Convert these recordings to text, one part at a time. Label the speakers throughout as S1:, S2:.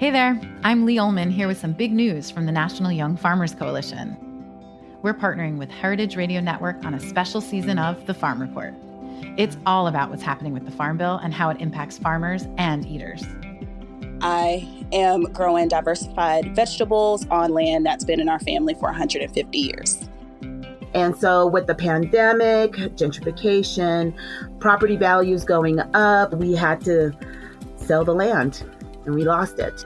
S1: Hey there, I'm Lee Ullman here with some big news from the National Young Farmers Coalition. We're partnering with Heritage Radio Network on a special season of The Farm Report. It's all about what's happening with the Farm Bill and how it impacts farmers and eaters.
S2: I am growing diversified vegetables on land that's been in our family for 150 years.
S3: And so with the pandemic, gentrification, property values going up, we had to sell the land and we lost it.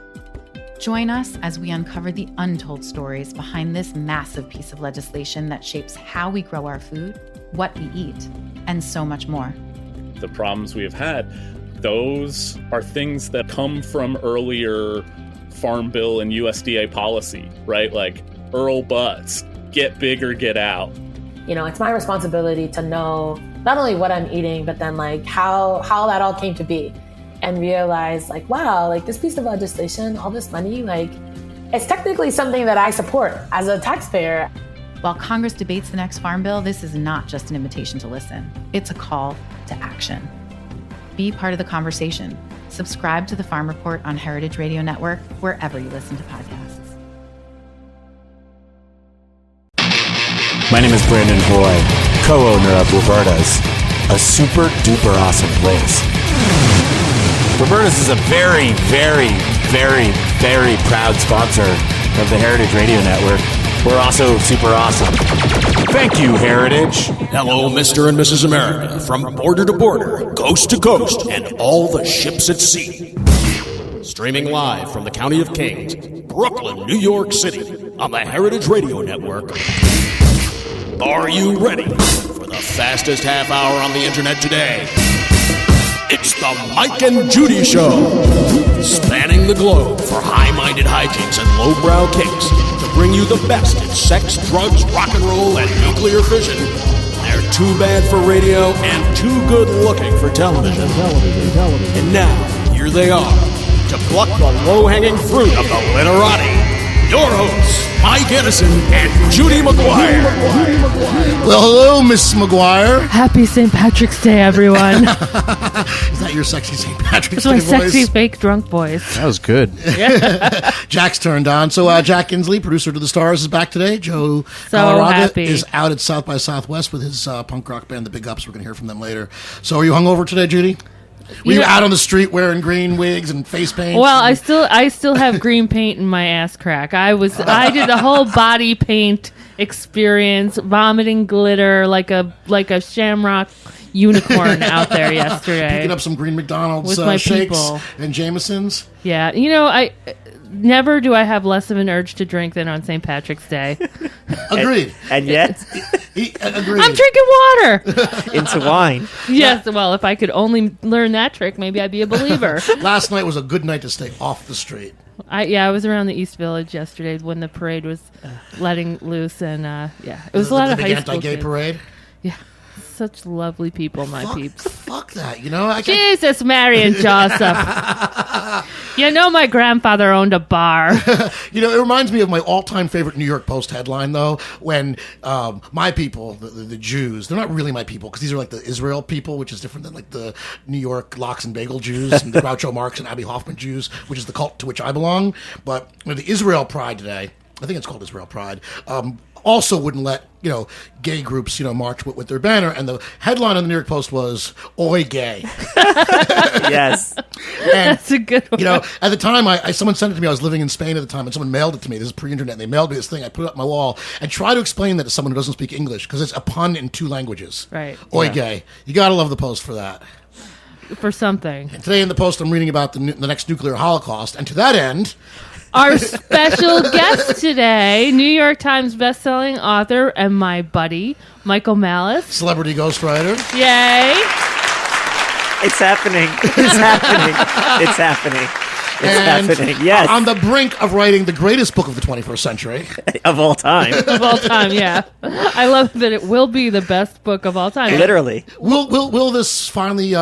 S1: Join us as we uncover the untold stories behind this massive piece of legislation that shapes how we grow our food, what we eat, and so much more.
S4: The problems we have had, those are things that come from earlier Farm Bill and USDA policy, right? Like Earl Butz, get big or get out.
S5: You know, it's my responsibility to know not only what I'm eating, but then like how that all came to be. And realize like, wow, like this piece of legislation, all this money, like it's technically something that I support as a taxpayer.
S1: While Congress debates the next Farm Bill, this is not just an invitation to listen. It's a call to action. Be part of the conversation. Subscribe to the Farm Report on Heritage Radio Network, wherever you listen to podcasts.
S6: My name is Brandon Hoy, co-owner of Roberta's, a super duper awesome place. Roberta's is a very, very, very, very proud sponsor of the Heritage Radio Network. We're also super awesome. Thank you, Heritage.
S7: Hello, Mr. and Mrs. America, from border to border, coast to coast, and all the ships at sea. Streaming live from the County of Kings, Brooklyn, New York City, on the Heritage Radio Network. Are you ready for the fastest half hour on the internet today? It's the Mike and Judy Show, spanning the globe for high-minded hijinks and lowbrow kicks to bring you the best in sex, drugs, rock and roll, and nuclear fission. They're too bad for radio and too good-looking for television. And now, here they are, to pluck the low-hanging fruit of the literati. Your hosts, Mike Edison and Judy McGuire.
S8: Well, hello, Miss McGuire.
S9: Happy St. Patrick's Day, everyone.
S8: Is that your sexy St. Patrick's Day
S9: voice? It's my sexy fake drunk voice.
S6: That was good.
S8: Jack's turned on. So Jack Inslee, producer to the Stars, is back today. Joe
S9: so
S8: Galarraga is out at South by Southwest with his punk rock band, The Big Ups. We're going to hear from them later. So are you hungover today, Judy? Were you out on the street wearing green wigs and face paint?
S9: Well, I still have green paint in my ass crack. I did the whole body paint experience, vomiting glitter like a shamrock unicorn out there yesterday.
S8: Picking up some green McDonald's
S9: with my
S8: shakes
S9: people.
S8: And Jamesons.
S9: Yeah, you know, I never do I have less of an urge to drink than on St. Patrick's Day.
S8: Agreed.
S10: And yet,
S8: agreed.
S9: I'm drinking water
S10: into wine.
S9: Yes, well, if I could only learn that trick, maybe I'd be a believer.
S8: Last night was a good night to stay off the street.
S9: I was around the East Village yesterday when the parade was letting loose, and it was a lot of high school
S8: anti-gay
S9: kids.
S8: Parade.
S9: Yeah. Such lovely people, my peeps.
S8: Fuck that, you know?
S9: Jesus, Mary and Joseph. You know my grandfather owned a bar.
S8: You know, it reminds me of my all-time favorite New York Post headline, though, when my people, the Jews, they're not really my people, because these are like the Israel people, which is different than like the New York lox and bagel Jews, and the Groucho Marx and Abby Hoffman Jews, which is the cult to which I belong. But the Israel Pride today, I think it's called Israel Pride, also wouldn't let, gay groups, march with their banner. And the headline on the New York Post was, "Oi, gay."
S10: Yes.
S9: And, that's a good one.
S8: At the time, someone sent it to me. I was living in Spain at the time, and someone mailed it to me. This is pre-internet. And they mailed me this thing. I put it up on my wall and try to explain that to someone who doesn't speak English, because it's a pun in 2 languages.
S9: Right.
S8: Oi, gay. You got to love the Post for that.
S9: For something.
S8: And today in the Post, I'm reading about the next nuclear holocaust. And to that end...
S9: Our special guest today, New York Times bestselling author and my buddy, Michael Malice.
S8: Celebrity ghostwriter.
S9: Yay.
S10: It's happening. It's happening. It's happening. It's happening. Yes.
S8: On the brink of writing the greatest book of the 21st century.
S10: Of all time.
S9: Of all time, yeah. I love that it will be the best book of all time.
S10: Literally.
S8: Will this finally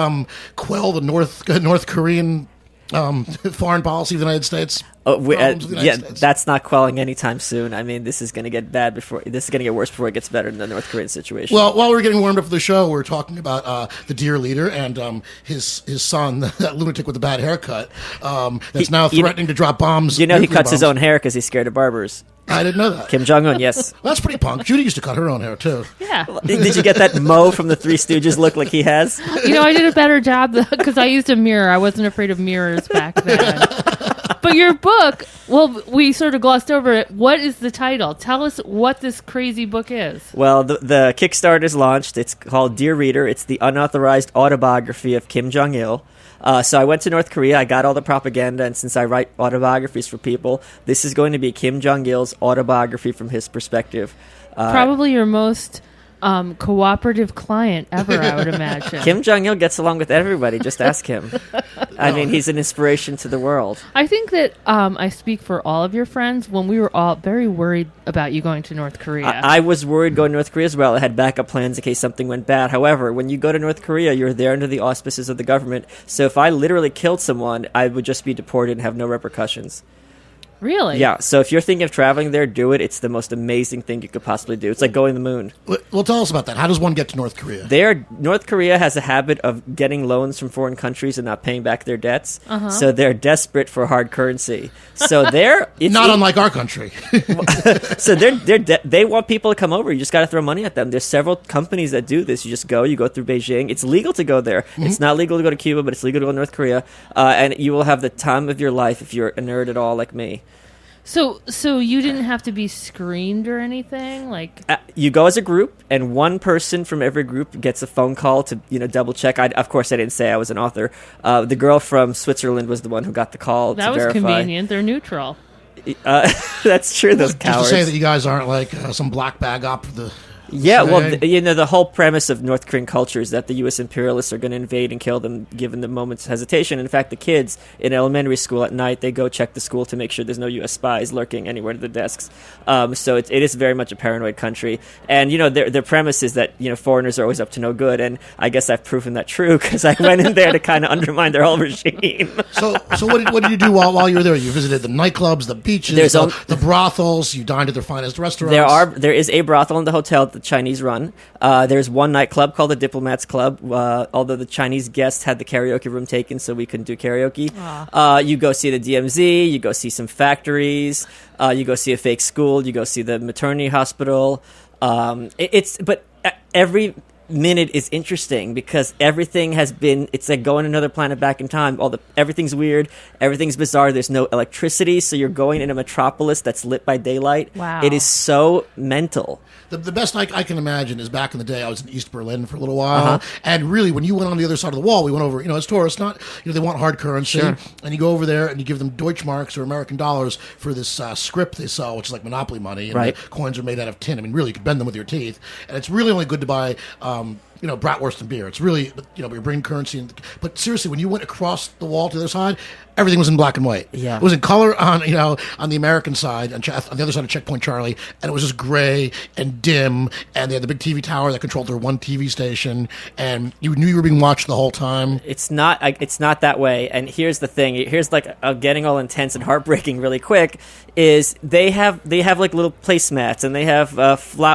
S8: quell the North Korean foreign policy of the United States?
S10: That's not quelling anytime soon. I mean, this is going to get bad this is going to get worse before it gets better than the North Korean situation.
S8: Well, while we were getting warmed up for the show, we were talking about the dear leader and his son, that lunatic with the bad haircut, that's now threatening to drop bombs.
S10: He cuts his own hair because he's scared of barbers.
S8: I didn't know that.
S10: Kim Jong-un, yes.
S8: Well, that's pretty punk. Judy used to cut her own hair, too.
S9: Yeah.
S10: Did you get that Mo from the Three Stooges look like he has?
S9: I did a better job because I used a mirror. I wasn't afraid of mirrors back then. But your book, well, we sort of glossed over it. What is the title? Tell us what this crazy book is.
S10: Well, the Kickstarter is launched. It's called Dear Reader. It's the unauthorized autobiography of Kim Jong-il. So I went to North Korea. I got all the propaganda, and since I write autobiographies for people, this is going to be Kim Jong-il's autobiography from his perspective.
S9: Probably your most cooperative client ever, I would imagine.
S10: Kim Jong-il gets along with everybody. Just ask him. I mean, he's an inspiration to the world.
S9: I think that I speak for all of your friends when we were all very worried about you going to North Korea.
S10: I was worried going to North Korea as well. I had backup plans in case something went bad. However, when you go to North Korea, you're there under the auspices of the government. So if I literally killed someone, I would just be deported and have no repercussions.
S9: Really?
S10: Yeah, so if you're thinking of traveling there, do it. It's the most amazing thing you could possibly do. It's like going to the moon.
S8: Well, tell us about that. How does one get to North Korea?
S10: North Korea has a habit of getting loans from foreign countries and not paying back their debts. So they're desperate for hard currency. So
S8: unlike our country.
S10: So they want people to come over. You just got to throw money at them. There's several companies that do this. You just go through Beijing. It's legal to go there. Mm-hmm. It's not legal to go to Cuba, but it's legal to go to North Korea. And you will have the time of your life if you're a nerd at all like me.
S9: So you didn't have to be screened or anything? Like
S10: you go as a group, and one person from every group gets a phone call to double check. Of course, I didn't say I was an author. The girl from Switzerland was the one who got the call.
S9: That was convenient. They're neutral.
S10: That's true. Those cowards.
S8: Just to say that you guys aren't like some black bag op the.
S10: Yeah, well, the whole premise of North Korean culture is that the U.S. imperialists are going to invade and kill them given the moment's hesitation. In fact, the kids in elementary school at night, they go check the school to make sure there's no U.S. spies lurking anywhere to the desks. So it is very much a paranoid country. And, their premise is that, foreigners are always up to no good. And I guess I've proven that true because I went in there to kind of undermine their whole regime.
S8: So what did you do while you were there? You visited the nightclubs, the beaches, the brothels. You dined at their finest restaurants.
S10: There is a brothel in the hotel that the Chinese run. There's one nightclub called the Diplomats Club, although the Chinese guests had the karaoke room taken, so we couldn't do karaoke. You go see the DMZ, you go see some factories, you go see a fake school, you go see the maternity hospital. But every minute is interesting because everything it's like going another planet back in time. Everything's weird, everything's bizarre. There's no electricity, so you're going in a metropolis that's lit by daylight.
S9: Wow.
S10: It is so mental.
S8: The best I can imagine is back in the day, I was in East Berlin for a little while, and really, when you went on the other side of the wall, we went over, as tourists, they want hard currency, and you go over there and you give them Deutschmarks or American dollars for this script they sell, which is like Monopoly money, and the coins are made out of tin. I mean, really, you could bend them with your teeth, and it's really only good to buy bratwurst and beer. It's really, you're bringing currency. But seriously, when you went across the wall to the other side, everything was in black and white.
S10: Yeah.
S8: It was in color on the American side, on the other side of Checkpoint Charlie, and it was just gray and dim, and they had the big TV tower that controlled their one TV station, and you knew you were being watched the whole time.
S10: It's not that way. And here's the thing. Here's getting all intense and heartbreaking really quick. Is they have like little placemats, and they have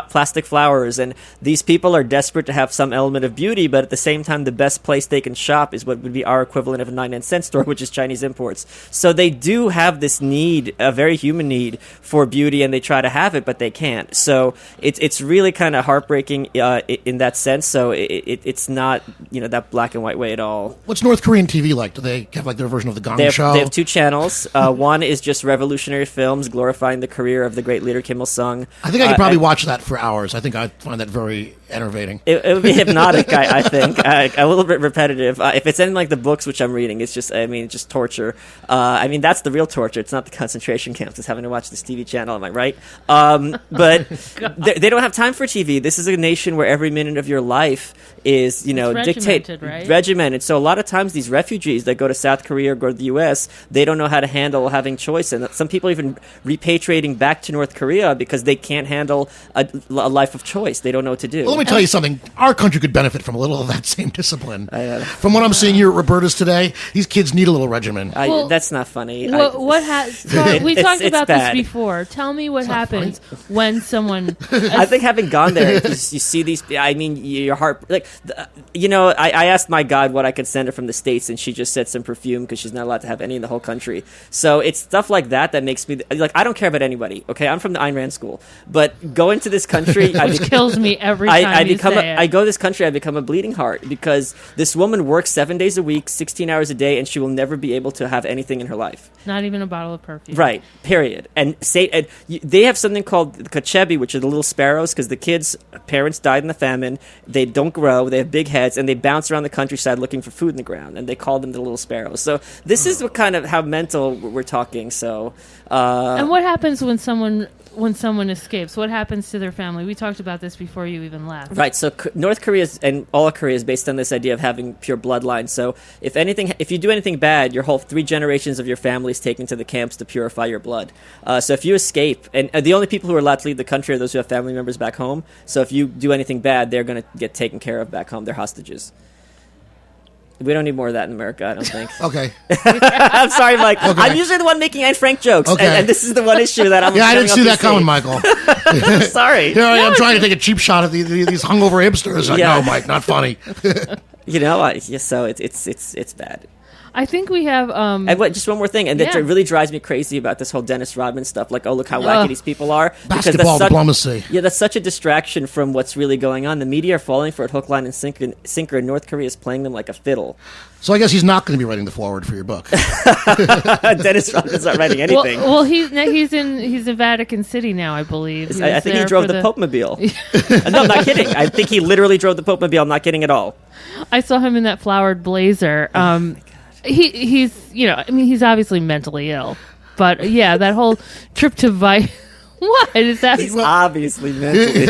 S10: plastic flowers, and these people are desperate to have some element of beauty, but at the same time, the best place they can shop is what would be our equivalent of a 99-cent store, which is Chinese imports. So they do have this need, a very human need for beauty, and they try to have it, but they can't. So it's really kind of heartbreaking in that sense. So it's not that black and white way at all.
S8: What's North Korean TV like? Do they have like their version of the Gong Show?
S10: They have two channels. One is just revolutionary films glorifying the career of the great leader Kim Il Sung.
S8: I think I could probably watch that for hours. I think I'd find that very enervating.
S10: It would be hypnotic, I think. A little bit repetitive. If it's anything like the books which I'm reading, it's just, just torture. That's the real torture. It's not the concentration camps. It's having to watch this TV channel. Am I right? But they don't have time for TV. This is a nation where every minute of your life is, regimented. So a lot of times these refugees that go to South Korea or go to the U.S., they don't know how to handle having choice. And some people even repatriating back to North Korea because they can't handle a life of choice. They don't know what to do.
S8: Well, let me tell you something. Our country country could benefit from a little of that same discipline. From what I'm seeing here at Roberta's today, these kids need a little regimen.
S10: That's not funny.
S9: We talked about this before. Tell me what happens when someone.
S10: I think having gone there, you see these. I mean, your heart. I asked my God what I could send her from the States, and she just said some perfume because she's not allowed to have any in the whole country. So it's stuff like that makes me like. I don't care about anybody. Okay, I'm from the Ayn Rand school, but going to this country,
S9: which kills me every time
S10: I go to this country, I become a bleeding heart because this woman works 7 days a week, 16 hours a day, and she will never be able to have anything in her life.
S9: Not even a bottle of perfume.
S10: Right. Period. And they have something called the kachebi, which are the little sparrows, because the kids' parents died in the famine. They don't grow. They have big heads, and they bounce around the countryside looking for food in the ground. And they call them the little sparrows. So this is what kind of how mental we're talking. So.
S9: And what happens when someone escapes? What happens to their family? We talked about this before you even left.
S10: Right. So North Korea and all of Korea is based on this idea of having pure bloodline. So if you do anything bad, your whole 3 generations of your family is taken to the camps to purify your blood. So if you escape, and the only people who are allowed to leave the country are those who have family members back home. So if you do anything bad, they're going to get taken care of back home. They're hostages. We don't need more of that in America, I don't think.
S8: Okay.
S10: I'm sorry, Mike.
S8: Okay.
S10: I'm usually the one making Anne Frank jokes,
S8: Okay.
S10: and this is the one issue that I'm.
S8: Yeah, I didn't see that coming, Michael.
S10: Sorry.
S8: Here I am trying to take a cheap shot at these hungover hipsters. Like, no, Mike, not funny.
S10: So it's bad.
S9: I think we have.
S10: And just one more thing, and that really drives me crazy about this whole Dennis Rodman stuff. Like, oh, look how wacky these people are.
S8: Basketball diplomacy.
S10: Yeah, that's such a distraction from what's really going on. The media are falling for it hook, line, and sinker, and North Korea is playing them like a fiddle.
S8: So I guess he's not going to be writing the foreword for your book.
S10: Dennis Rodman's not writing anything.
S9: Well, he's in Vatican City now, I believe.
S10: I think he drove the Pope-mobile. No, I'm not kidding. I think he literally drove the Pope-mobile. I'm not kidding at all.
S9: I saw him in that flowered blazer. He's obviously mentally ill, but that whole trip to what is that?
S10: He's obviously mentally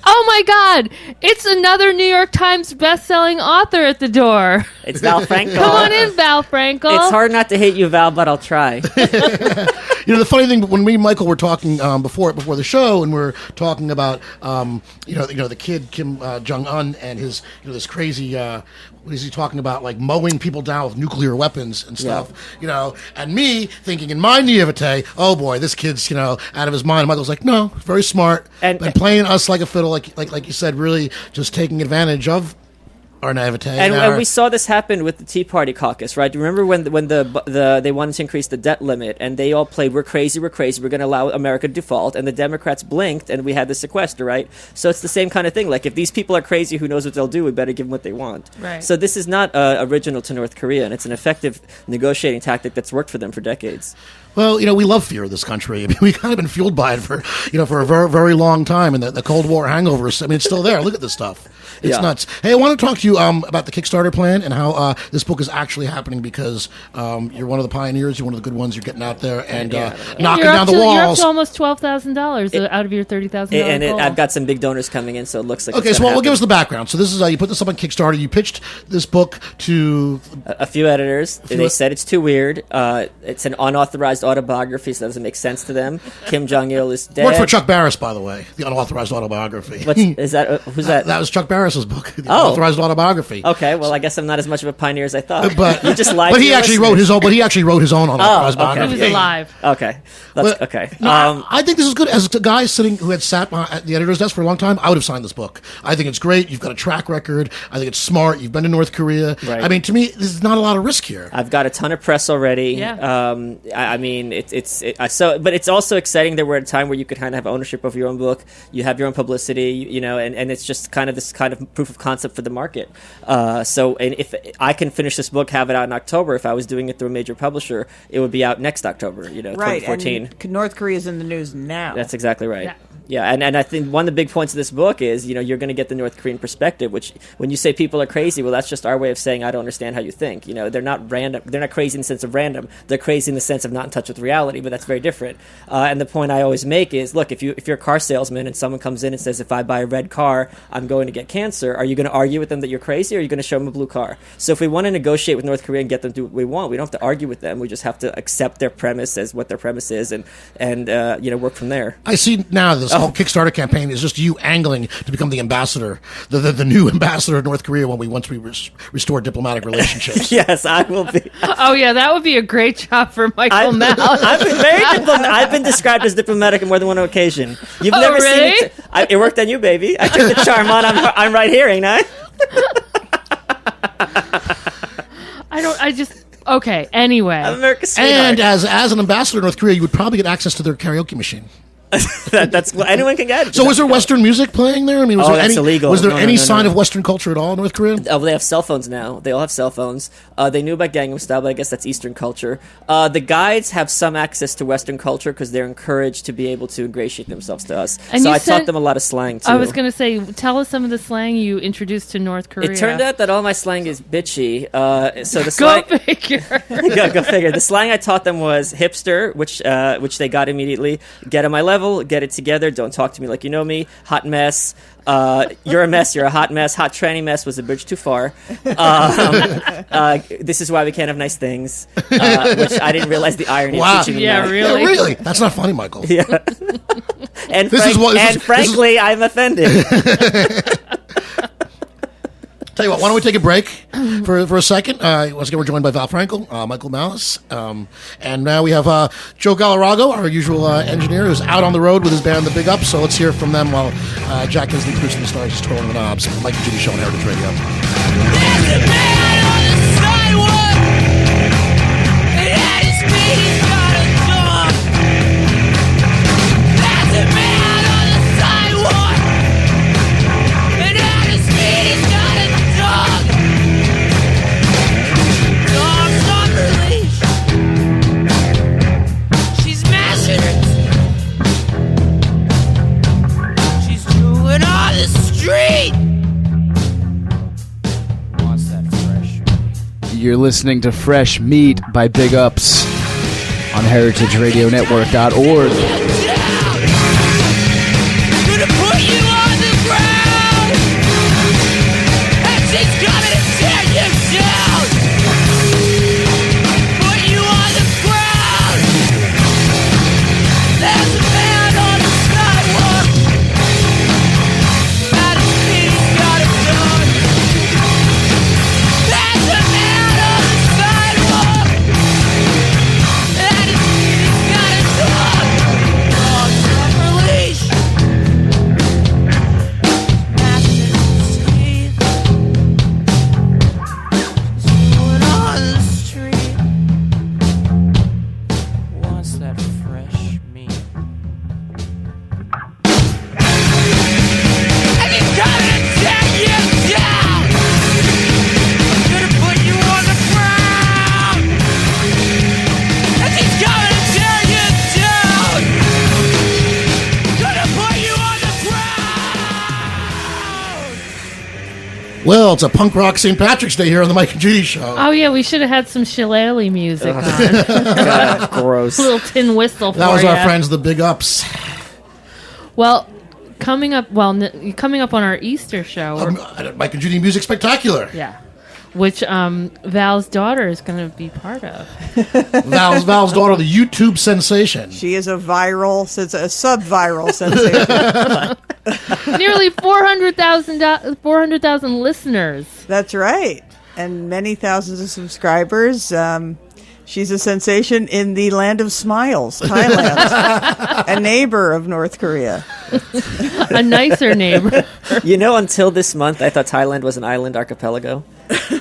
S9: oh my God! It's another New York Times best-selling author at the door.
S10: It's Val Frankel.
S9: Come on in, Val Frankel.
S10: It's hard not to hate you, Val, but I'll try.
S8: The funny thing, when we and Michael were talking before the show, and we're talking about the kid Kim Jong-un and his this crazy what is he talking about, like mowing people down with nuclear weapons and stuff, and me thinking in my naivete, oh boy, this kid's out of his mind. And Michael's like, no, very smart, and playing us like a fiddle, like you said, really just taking advantage of our naivete.
S10: And we saw this happen with the Tea Party caucus, right? Do you remember when they wanted to increase the debt limit, and they all played, we're crazy, we're going to allow America to default, and the Democrats blinked, and we had the sequester, right? So it's the same kind of thing. Like, if these people are crazy, who knows what they'll do? We better give them what they want.
S9: Right.
S10: So this is not original to North Korea, and it's an effective negotiating tactic that's worked for them for decades.
S8: Well, we love fear in this country. I mean, we've kind of been fueled by it for a very, very long time. And the Cold War hangovers, I mean, it's still there. Look at this stuff. It's nuts. Hey, I want to talk to you about the Kickstarter plan and how this book is actually happening because you're one of the pioneers. You're one of the good ones. You're getting out there and knocking down the walls.
S9: You're up to almost $12,000 out of your $30,000 goal.
S10: I've got some big donors coming in, so it looks like
S8: okay. So we'll give us the background. So this is you put this up on Kickstarter. You pitched this book to
S10: a few editors. They said it's too weird. It's an unauthorized autobiography, so that doesn't make sense to them. Kim Jong-il is dead.
S8: Worked for Chuck Barris, by the way. The Unauthorized Autobiography.
S10: Is that? Who's that?
S8: That was Chuck Barris's book. The Unauthorized Autobiography.
S10: Okay, well, I guess I'm not as much of a pioneer as I thought.
S8: But
S10: you just lied.
S8: But he actually wrote his own. But he actually wrote his own unauthorized biography.
S9: He was alive.
S10: Okay. Okay.
S8: No, I think this is good. As a guy who had sat at the editor's desk for a long time, I would have signed this book. I think it's great. You've got a track record. I think it's smart. You've been to North Korea.
S10: Right.
S8: I mean, to me, there's not a lot of risk here.
S10: I've got a ton of press already.
S9: Yeah.
S10: I mean, but it's also exciting that we're at a time where you could kind of have ownership of your own book. You have your own publicity, and it's just kind of this kind of proof of concept for the market. And if I can finish this book, have it out in October, if I was doing it through a major publisher, it would be out next October,
S11: right,
S10: 2014.
S11: And North Korea is in the news now.
S10: That's exactly right. Yeah, and I think one of the big points of this book is, you're going to get the North Korean perspective, which when you say people are crazy, well, that's just our way of saying I don't understand how you think. They're not random. They're not crazy in the sense of random. They're crazy in the sense of not in touch with reality, but that's very different. And the point I always make is, look, if you're a car salesman and someone comes in and says, if I buy a red car, I'm going to get cancer, are you going to argue with them that you're crazy, or are you going to show them a blue car? So if we want to negotiate with North Korea and get them to do what we want, we don't have to argue with them. We just have to accept their premise as what their premise is and work from there.
S8: I see now this whole Kickstarter campaign is just you angling to become the ambassador, the new ambassador of North Korea once we restore diplomatic relationships.
S10: Yes, I will be.
S9: Oh yeah, that would be a great job for Michael Malice.
S10: I've been described as diplomatic on more than one occasion. You've never
S9: really?
S10: seen it. It worked on you, baby. I took the charm on. I'm right here, ain't I?
S9: Okay, anyway.
S10: I'm America's sweetheart.
S8: And as an ambassador to North Korea, you would probably get access to their karaoke machine.
S10: That's what anyone can get.
S8: So was there Western music playing there? I mean,
S10: that's illegal.
S8: Was there
S10: No,
S8: any
S10: no.
S8: sign of Western culture at all in North Korea?
S10: Oh, they have cell phones now. They all have cell phones. They knew about Gangnam Style, but I guess that's Eastern culture. The guides have some access to Western culture because they're encouraged to be able to ingratiate themselves to us.
S9: And
S10: so
S9: you
S10: I
S9: sent-
S10: taught them a lot of slang, too.
S9: I was going to say, tell us some of the slang you introduced to North Korea.
S10: It turned out that all my slang is bitchy. So the
S9: Go
S10: slang...
S9: figure.
S10: Go figure. The slang I taught them was hipster, which they got immediately. Get on my level, get it together, don't talk to me like you know me. Hot mess. You're a mess, you're a hot mess. Hot tranny mess was a bridge too far. This is why we can't have nice things, which I didn't realize the irony of teaching them
S9: Yeah,
S10: that.
S9: really?
S8: Yeah, really? That's not funny, Michael.
S10: Yeah. And,
S8: frankly,
S10: I'm offended.
S8: Tell you what, why don't we take a break for a second? Once again, we're joined by Val Frankel, Michael Malice, and now we have Joe Galarrago, our usual engineer, who's out on the road with his band, The Big Ups. So let's hear from them while Jack Kinsley, producing the stars, is twirling the knobs. Mike and Judy Show on Heritage Radio.
S12: There's a man on the sidewalk, and at his feet he's got a dog. There's a man on the sidewalk, and at his feet he's got a dog. Dog's on her leash. She's mashing her teeth. She's drooling on the street.
S13: You're listening to Fresh Meat by Big Ups on heritageradionetwork.org.
S12: Gonna put you on the ground, and she's coming to tear you down. Put you on the ground. There's a man on the sidewalk, at his feet he's got a dog. There's a man on the sidewalk, at his feet he's got a dog. Dog's on her leash. Gnashing his teeth. Someone on the street wants that fresh meat. And he's coming to tear you down. Gonna put you on the ground. And he's coming to tear you down. Gonna put you on the ground.
S8: Well, it's a punk rock St. Patrick's Day here on the Mike and Judy Show.
S9: Oh yeah, we should have had some shillelagh music on.
S10: God, gross.
S9: Little tin whistle for
S8: That was
S9: ya.
S8: our friends, The Big Ups.
S9: Well, coming up on our Easter show,
S8: Mike and Judy Music Spectacular.
S9: yeah, which Val's daughter is going to be part of.
S8: Val's daughter, the YouTube sensation.
S11: She is a sub-viral sensation.
S9: Nearly 400,000 listeners.
S11: That's right. And many thousands of subscribers. She's a sensation in the land of smiles, Thailand, a neighbor of North Korea.
S9: A nicer neighbor.
S10: You know, until this month, I thought Thailand was an island archipelago.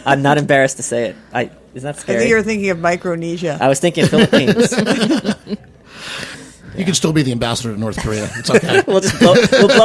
S10: I'm not embarrassed to say it. Isn't that
S11: I
S10: scary?
S11: think you're thinking of Micronesia.
S10: I was thinking Philippines.
S8: You can still be the ambassador to North Korea. It's okay.
S10: we'll blow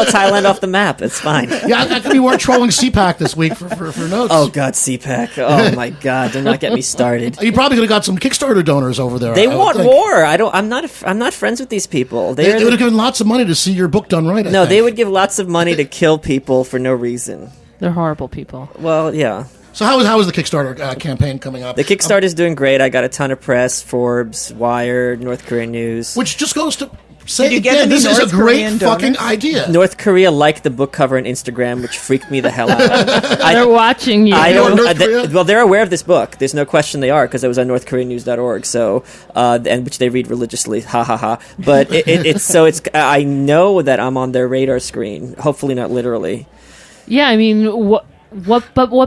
S10: Thailand off the map. It's fine.
S8: Yeah, I could be more trolling CPAC this week for notes.
S10: Oh, God, CPAC. Oh, my God. Do not get me started.
S8: You probably could have got some Kickstarter donors over there.
S10: They
S8: I would
S10: want
S8: think.
S10: war. I'm not friends with these people.
S8: They would have given lots of money to see your book done right. I
S10: No,
S8: think.
S10: they would give lots of money to kill people for no reason.
S9: They're horrible people.
S10: Well, yeah.
S8: So how is the Kickstarter campaign coming up?
S10: The Kickstarter is doing great. I got a ton of press, Forbes, Wired, North Korean News.
S8: Which just goes to say
S11: Did you get
S8: again,
S11: any
S8: this is a
S11: North
S8: great
S11: Korean
S8: fucking
S11: donors?
S8: idea.
S10: North Korea liked the book cover on Instagram, which freaked me the hell out.
S9: They're watching you.
S10: I don't.
S8: North Korea?
S10: Well, they're aware of this book. There's no question they are because it was on NorthKoreanNews.org. So, and which they read religiously. Ha ha ha. But it's. I know that I'm on their radar screen. Hopefully not literally.
S9: Yeah, I mean, what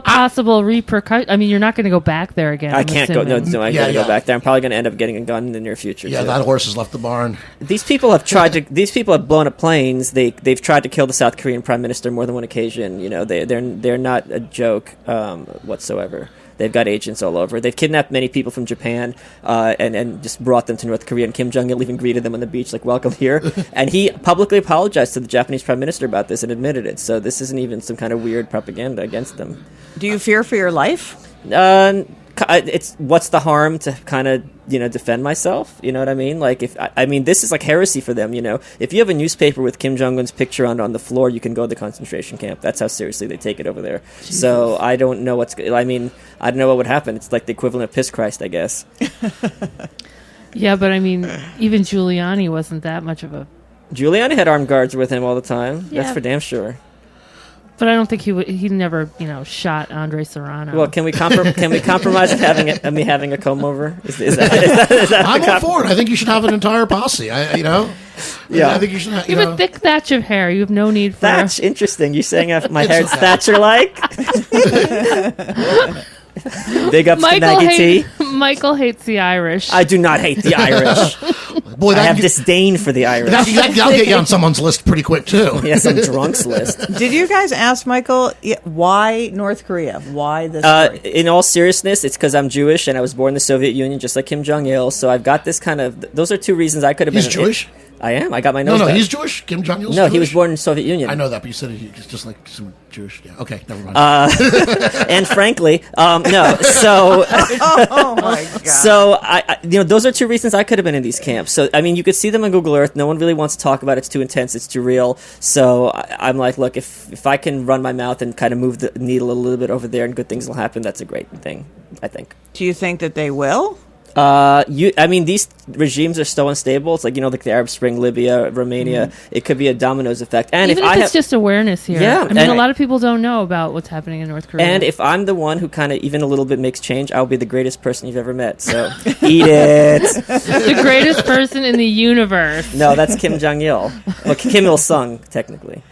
S9: possible repercussions? I mean, you're not going to go back there again.
S10: I
S9: I'm
S10: can't go. No,
S9: assuming.
S10: I can't go back there. I'm probably going to end up getting a gun in the near future.
S8: Yeah,
S10: too.
S8: that horse has left the barn.
S10: These people have tried to. These people have blown up planes. They've tried to kill the South Korean prime minister more than one occasion. You know, they're not a joke whatsoever. They've got agents all over. They've kidnapped many people from Japan and just brought them to North Korea. And Kim Jong-il even greeted them on the beach, like, welcome here. And he publicly apologized to the Japanese prime minister about this and admitted it. So this isn't even some kind of weird propaganda against them.
S11: Do you fear for your life?
S10: It's what's the harm to kind of defend myself? You know what I mean? Like this is like heresy for them. If you have a newspaper with Kim Jong Un's picture on the floor, you can go to the concentration camp. That's how seriously they take it over there. Jesus. So I don't know I don't know what would happen. It's like the equivalent of piss Christ, I guess.
S9: Yeah, but I mean, even Giuliani wasn't that much of a.
S10: Giuliani had armed guards with him all the time. Yeah. That's for damn sure.
S9: But I don't think he never, shot Andre Serrano.
S10: Well, can we compromise with having a comb over? Is that
S8: I'm all for it. I think you should have an entire posse. Yeah. I think you should have,
S9: you have a thick thatch of hair. You have no need for
S10: thatch. Interesting. You're saying my hair's Thatcher-like? Big ups to Maggie T.
S9: Michael hates the Irish.
S10: I do not hate the Irish. Boy, I have disdain for the Irish.
S8: That'll get you on someone's list pretty quick, too.
S10: Yeah, some drunk's list.
S11: Did you guys ask Michael why North Korea? Why this story?
S10: In all seriousness, it's because I'm Jewish and I was born in the Soviet Union, just like Kim Jong-il. So I've got this kind of... Those are two reasons I could have been...
S8: He's Jewish?
S10: I am. I got my nose.
S8: No, he's Jewish. Kim Jong-il's
S10: No,
S8: Jewish?
S10: he was born in the Soviet Union.
S8: I know that, but you said he's just like some Jewish. Yeah. Okay, never mind.
S10: And frankly, no. So,
S11: oh my god.
S10: So those are two reasons I could have been in these camps. So I mean, you could see them on Google Earth. No one really wants to talk about it. It's too intense. It's too real. So I'm like, look, if I can run my mouth and kind of move the needle a little bit over there, and good things will happen, that's a great thing. I think.
S11: Do you think that they will?
S10: These regimes are so unstable. It's like the Arab Spring, Libya, Romania. Mm-hmm. It could be a dominoes effect. And
S9: even if it's just awareness here.
S10: Yeah,
S9: I mean, a lot of people don't know about what's happening in North Korea.
S10: And if I'm the one who kind of even a little bit makes change, I'll be the greatest person you've ever met. So eat it.
S9: The greatest person in the universe.
S10: No, that's Kim Jong-il. Well, Kim Il-sung, technically.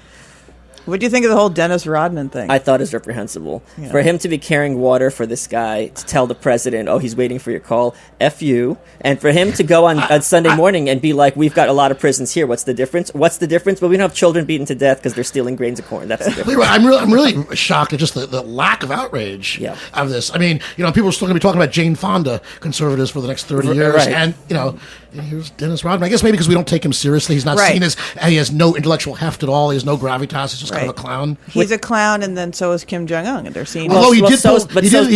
S11: What do you think of the whole Dennis Rodman thing?
S10: I thought it was reprehensible. Yeah. For him to be carrying water for this guy to tell the president, oh, he's waiting for your call, F you. And for him to go on Sunday morning and be like, we've got a lot of prisons here. What's the difference? What's the difference? Well, we don't have children beaten to death because they're stealing grains of corn. That's the difference.
S8: I'm really shocked at just the lack of outrage of this. I mean, people are still going to be talking about Jane Fonda, conservatives, for the next 30 years.
S10: Right.
S8: And, here's Dennis Rodman. I guess maybe because we don't take him seriously. He's not seen as, he has no intellectual heft at all. He has no gravitas. He's just kind of a clown.
S11: He's a clown, and then so is Kim Jong-un, and they're seen.
S8: Although he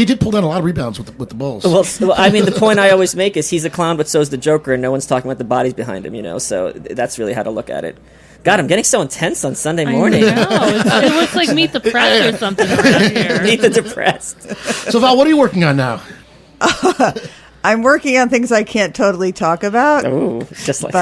S8: did pull down a lot of rebounds with the Bulls.
S10: Well, I mean, the point I always make is he's a clown, but so is the Joker, and no one's talking about the bodies behind him. So that's really how to look at it. God, I'm getting so intense on Sunday morning.
S9: I know. It looks like Meet the Press or something around here.
S10: Meet the Depressed.
S8: So Val, what are you working on now?
S11: I'm working on things I can't totally talk about.
S10: Oh, just like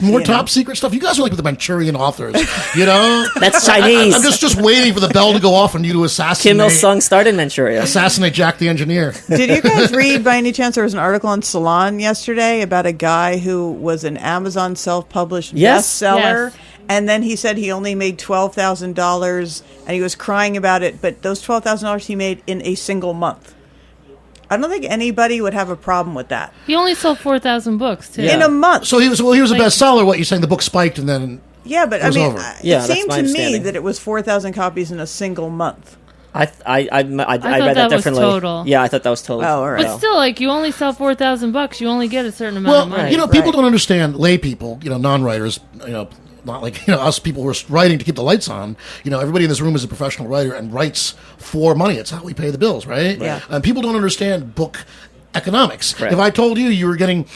S8: more top secret stuff. You guys are like the Manchurian authors,
S10: That's Chinese.
S8: I'm just waiting for the bell to go off and you to assassinate.
S10: Kim Il-sung started Manchuria.
S8: Assassinate Jack the Engineer.
S11: Did you guys read, by any chance, there was an article on Salon yesterday about a guy who was an Amazon self-published bestseller. Yes. And then he said he only made $12,000 and he was crying about it, but those $12,000 he made in a single month. I don't think anybody would have a problem with that.
S9: He only sold 4,000 books, too.
S11: In a month.
S8: So he was a bestseller. What, you're saying the book spiked and then
S11: Yeah, but
S8: it
S11: it seemed to me that it was 4,000 copies in a single month.
S10: I read that differently.
S9: Total.
S10: Yeah, I thought that was total.
S11: Oh, all right.
S9: But still, you only sell $4,000. You only get a certain amount of money.
S8: People don't understand, lay people, non-writers, not like us people who are writing to keep the lights on. Everybody in this room is a professional writer and writes for money. It's how we pay the bills, right?
S11: Yeah.
S8: And people don't understand book economics.
S10: Right.
S8: If I told you were getting,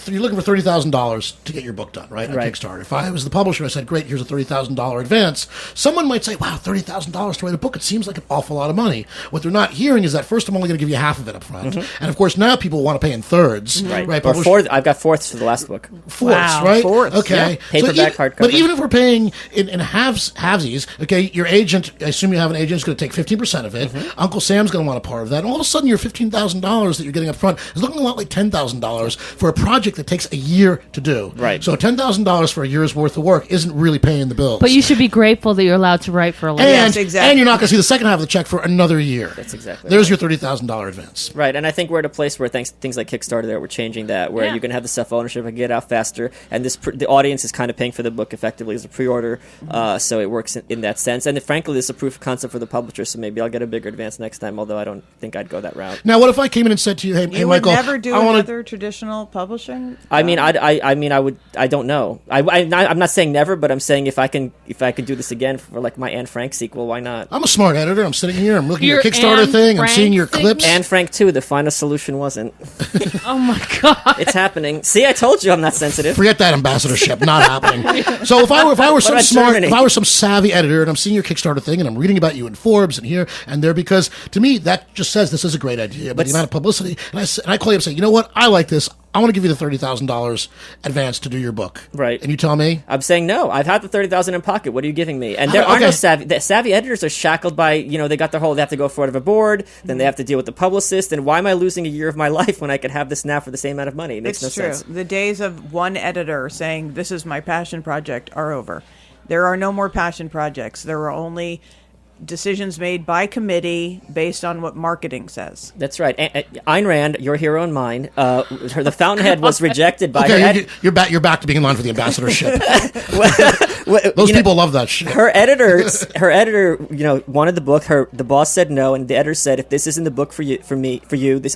S8: you're looking for $30,000 to get your book done, right? On
S10: Right.
S8: Kickstarter. If I was the publisher, I said, great, here's a $30,000 advance. Someone might say, wow, $30,000 to write a book. It seems like an awful lot of money. What they're not hearing is that first, I'm only going to give you half of it up front. And of course, now people want to pay in thirds.
S10: Right.
S8: Right.
S10: Or fourth. I've got fourths for the last book.
S8: Fourths, right?
S11: Fourths,
S8: Okay.
S10: yeah. Paperback, hardcover.
S8: But even if we're paying in halvesies, okay, your agent, I assume you have an agent, is going to take 15% of it. Uncle Sam's going to want a part of that. And all of a sudden, your $15,000 that you're getting up front is looking a lot like $10,000 for a project that takes a year to do.
S10: Right.
S8: So $10,000 for a year's worth of work isn't really paying the bills.
S9: But you should be grateful that you're allowed to write for a living.
S8: and,
S11: Yes, exactly.
S8: and you're not going to see the second half of the check for another year.
S10: That's exactly
S8: There's your $30,000 advance.
S10: Right, and I think we're at a place where things like Kickstarter that we're changing that, where
S9: Yeah.
S10: you're going to have the self-ownership and get out faster, and the audience is kind of paying for the book effectively as a pre-order, so it works in that sense. And frankly, this is a proof of concept for the publisher, so maybe I'll get a bigger advance next time, although I don't think I'd go that route.
S8: Now, what if I came in and said to you, hey,
S11: You would
S8: Michael,
S11: never do
S8: I wanna-
S11: another traditional publishing?
S10: I mean, I would. I don't know. I'm not saying never, but I'm saying if I can do this again for like my Anne Frank sequel, why not?
S8: I'm a smart editor. I'm sitting here. I'm looking
S9: Your
S8: at your Kickstarter
S9: Anne
S8: thing. I'm
S9: Frank
S8: seeing your
S9: thing?
S8: clips.
S10: Anne Frank 2, the final solution wasn't.
S9: Oh my god!
S10: It's happening. See, I told you I'm not sensitive.
S8: Forget that ambassadorship. Not happening. So if I were some
S10: about
S8: smart,
S10: Germany?
S8: if I were some savvy editor, and I'm seeing your Kickstarter thing, and I'm reading about you in Forbes and here and there, because to me that just says this is a great idea. But the amount of publicity, and I call you up and say, you know what, I like this. I want to give you the $30,000 advance to do your book.
S10: Right.
S8: And you tell me?
S10: I'm saying no. I've had the $30,000 in pocket. What are you giving me? And there are no savvy. The savvy editors are shackled by, they got their whole. They have to go forward of a board. Then they have to deal with the publicist. And why am I losing a year of my life when I could have this now for the same amount of money? It makes
S11: It's
S10: no
S11: true.
S10: sense.
S11: The days of one editor saying, this is my passion project, are over. There are no more passion projects. There are only decisions made by committee based on what marketing says.
S10: That's right. Ayn Rand, your hero and mine, the Fountainhead was rejected by her.
S8: Okay, you're back to being in line for the ambassadorship. Those people love that shit.
S10: Her editor, wanted the book. The boss said no, and the editor said, "If this isn't the book for you,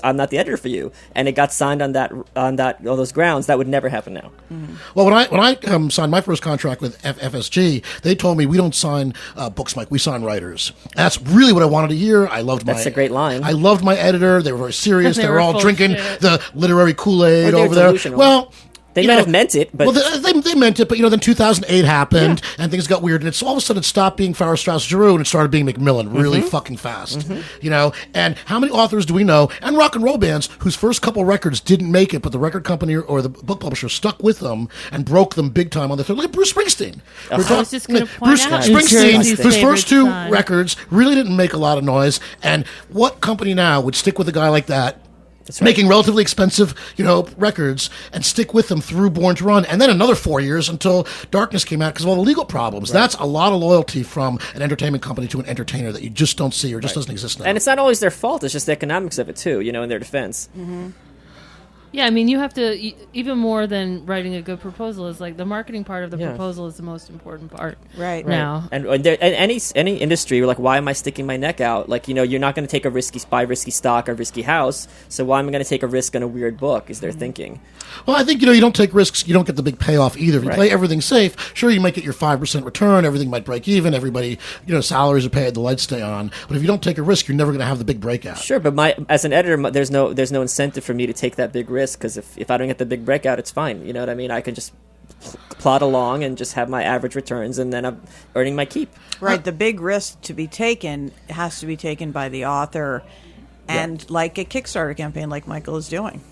S10: I'm not the editor for you." And it got signed on all those grounds. That would never happen now.
S11: Mm-hmm.
S8: Well, when I signed my first contract with FSG, they told me we don't sign books, Mike. We sign writers. That's really what I wanted to hear.
S10: That's a great line.
S8: I loved my editor. They were very serious. They were all
S9: full of
S8: drinking
S9: shit.
S8: the literary Kool-Aid
S10: Or they were
S8: over there.
S10: delusional.
S8: Well,
S10: They might have meant it, but
S8: they meant it. But then 2008 happened, and things got weird, and it's all of a sudden it stopped being Farrar, Straus, Giroux, and it started being Macmillan really fucking fast. And how many authors do we know, and rock and roll bands whose first couple records didn't make it, but the record company or the book publisher stuck with them and broke them big time on the third? Look at Bruce Springsteen.
S9: I was just gonna point
S8: Bruce
S9: out
S8: Springsteen,
S9: Jersey's
S8: whose first two
S9: favorite son.
S8: records really didn't make a lot of noise, and what company now would stick with a guy like that?
S10: That's right.
S8: Making relatively expensive, records and stick with them through Born to Run, and then another 4 years until Darkness came out because of all the legal problems. Right. That's a lot of loyalty from an entertainment company to an entertainer that you just don't see or just doesn't exist now.
S10: And it's not always their fault. It's just the economics of it too. In their defense.
S11: Mm-hmm.
S9: Yeah, I mean, you have to even more than writing a good proposal is like the marketing part of the proposal is the most important part.
S11: Right.
S9: Now.
S10: And any industry, you're like, why am I sticking my neck out? Like, you're not going to take a risky stock or risky house. So why am I going to take a risk on a weird book? Is their thinking?
S8: Well, I think you don't take risks. You don't get the big payoff either. If you play everything safe, sure you might get your 5% return. Everything might break even. Everybody, salaries are paid. The lights stay on. But if you don't take a risk, you're never going to have the big breakout.
S10: Sure, but as an editor, there's no incentive for me to take that big risk because if I don't get the big breakout, it's fine. You know what I mean? I can just plod along and just have my average returns, and then I'm earning my keep.
S11: Right. The big risk to be taken has to be taken by the author, and like a Kickstarter campaign, like Michael is doing.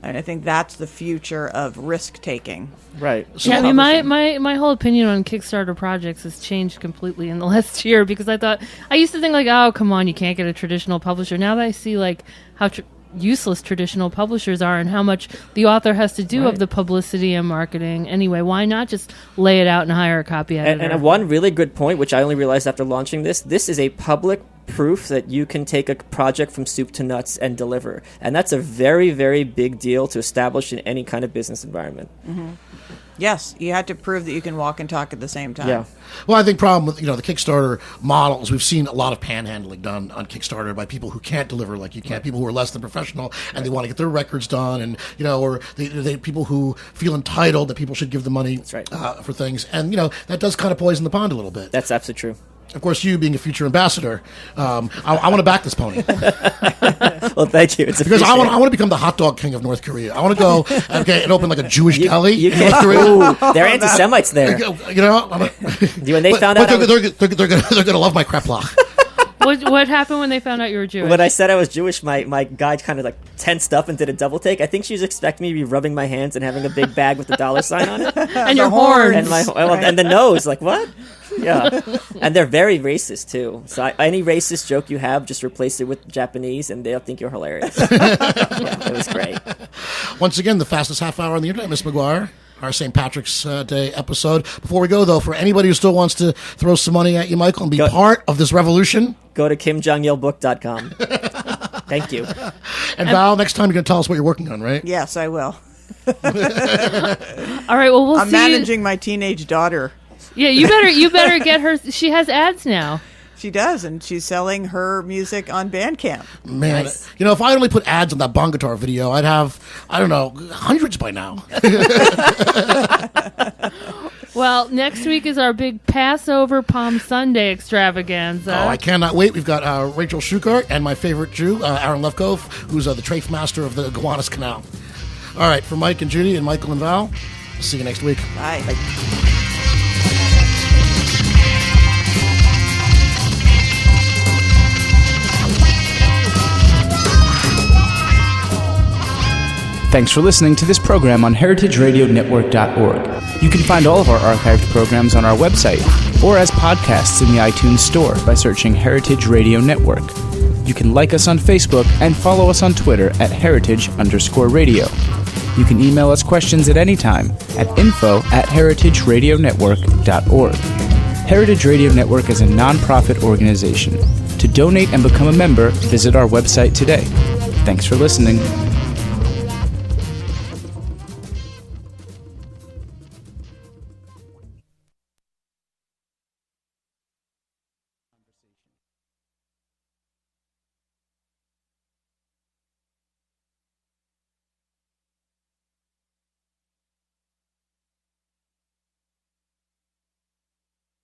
S11: And I think that's the future of risk taking.
S10: Right.
S9: Yeah, I mean, my whole opinion on Kickstarter projects has changed completely in the last year because I used to think like, oh, come on, you can't get a traditional publisher. Now that I see like how useless traditional publishers are and how much the author has to do of the publicity and marketing anyway, why not just lay it out and hire a copy editor?
S10: And one really good point, which I only realized after launching this is a public proof that you can take a project from soup to nuts and deliver. And that's a very, very big deal to establish in any kind of business environment.
S11: Mm-hmm. Yes, you had to prove that you can walk and talk at the same time.
S10: Yeah.
S8: Well, I think problem with the Kickstarter models, we've seen a lot of panhandling done on Kickstarter by people who can't deliver like you can, people who are less than professional and they want to get their records done, and or they people who feel entitled that people should give them money for things, and that does kind of poison the pond a little bit.
S10: That's absolutely true.
S8: Of course, you being a future ambassador, I want to back this pony.
S10: Well, thank you. It's
S8: because I want to become the hot dog king of North Korea. I want to go and open like a Jewish deli in North Korea.
S10: Ooh, they're anti-Semites there.
S8: You know,
S10: when they found out,
S8: they're gonna love my kreplach.
S9: What happened when they found out you were Jewish?
S10: When I said I was Jewish, my guide kind of like tensed up and did a double take. I think she was expecting me to be rubbing my hands and having a big bag with the dollar sign on it.
S9: And your horns.
S10: And the nose. Like, what? Yeah. And they're very racist, too. So any racist joke you have, just replace it with Japanese, and they'll think you're hilarious. Yeah, it was great.
S8: Once again, the fastest half hour on the internet, Miss McGuire. Our St. Patrick's Day episode. Before we go, though, for anybody who still wants to throw some money at you, Michael, and be part of this revolution,
S10: go to KimJongIlBook.com. Thank you.
S8: And Val, next time you're going to tell us what you're working on, right?
S11: Yes, I will.
S9: All right. Well, we'll see.
S11: I'm managing my teenage daughter.
S9: Yeah, you better get her. She has ads now.
S11: She does, and she's selling her music on Bandcamp.
S8: Man,
S11: Nice.
S8: if I only put ads on that Bong Guitar video, I'd have, I don't know, hundreds by now.
S9: Well, next week is our big Passover Palm Sunday extravaganza.
S8: Oh, I cannot wait. We've got Rachel Shukart and my favorite Jew, Aaron Lefkov, who's the trafe master of the Gowanus Canal. All right, for Mike and Judy and Michael and Val, see you next week.
S11: Bye.
S13: Thanks for listening to this program on heritageradionetwork.org. You can find all of our archived programs on our website or as podcasts in the iTunes Store by searching Heritage Radio Network. You can like us on Facebook and follow us on Twitter at @heritage_radio. You can email us questions at any time at info@heritageradionetwork.org. Heritage Radio Network is a non-profit organization. To donate and become a member, visit our website today. Thanks for listening.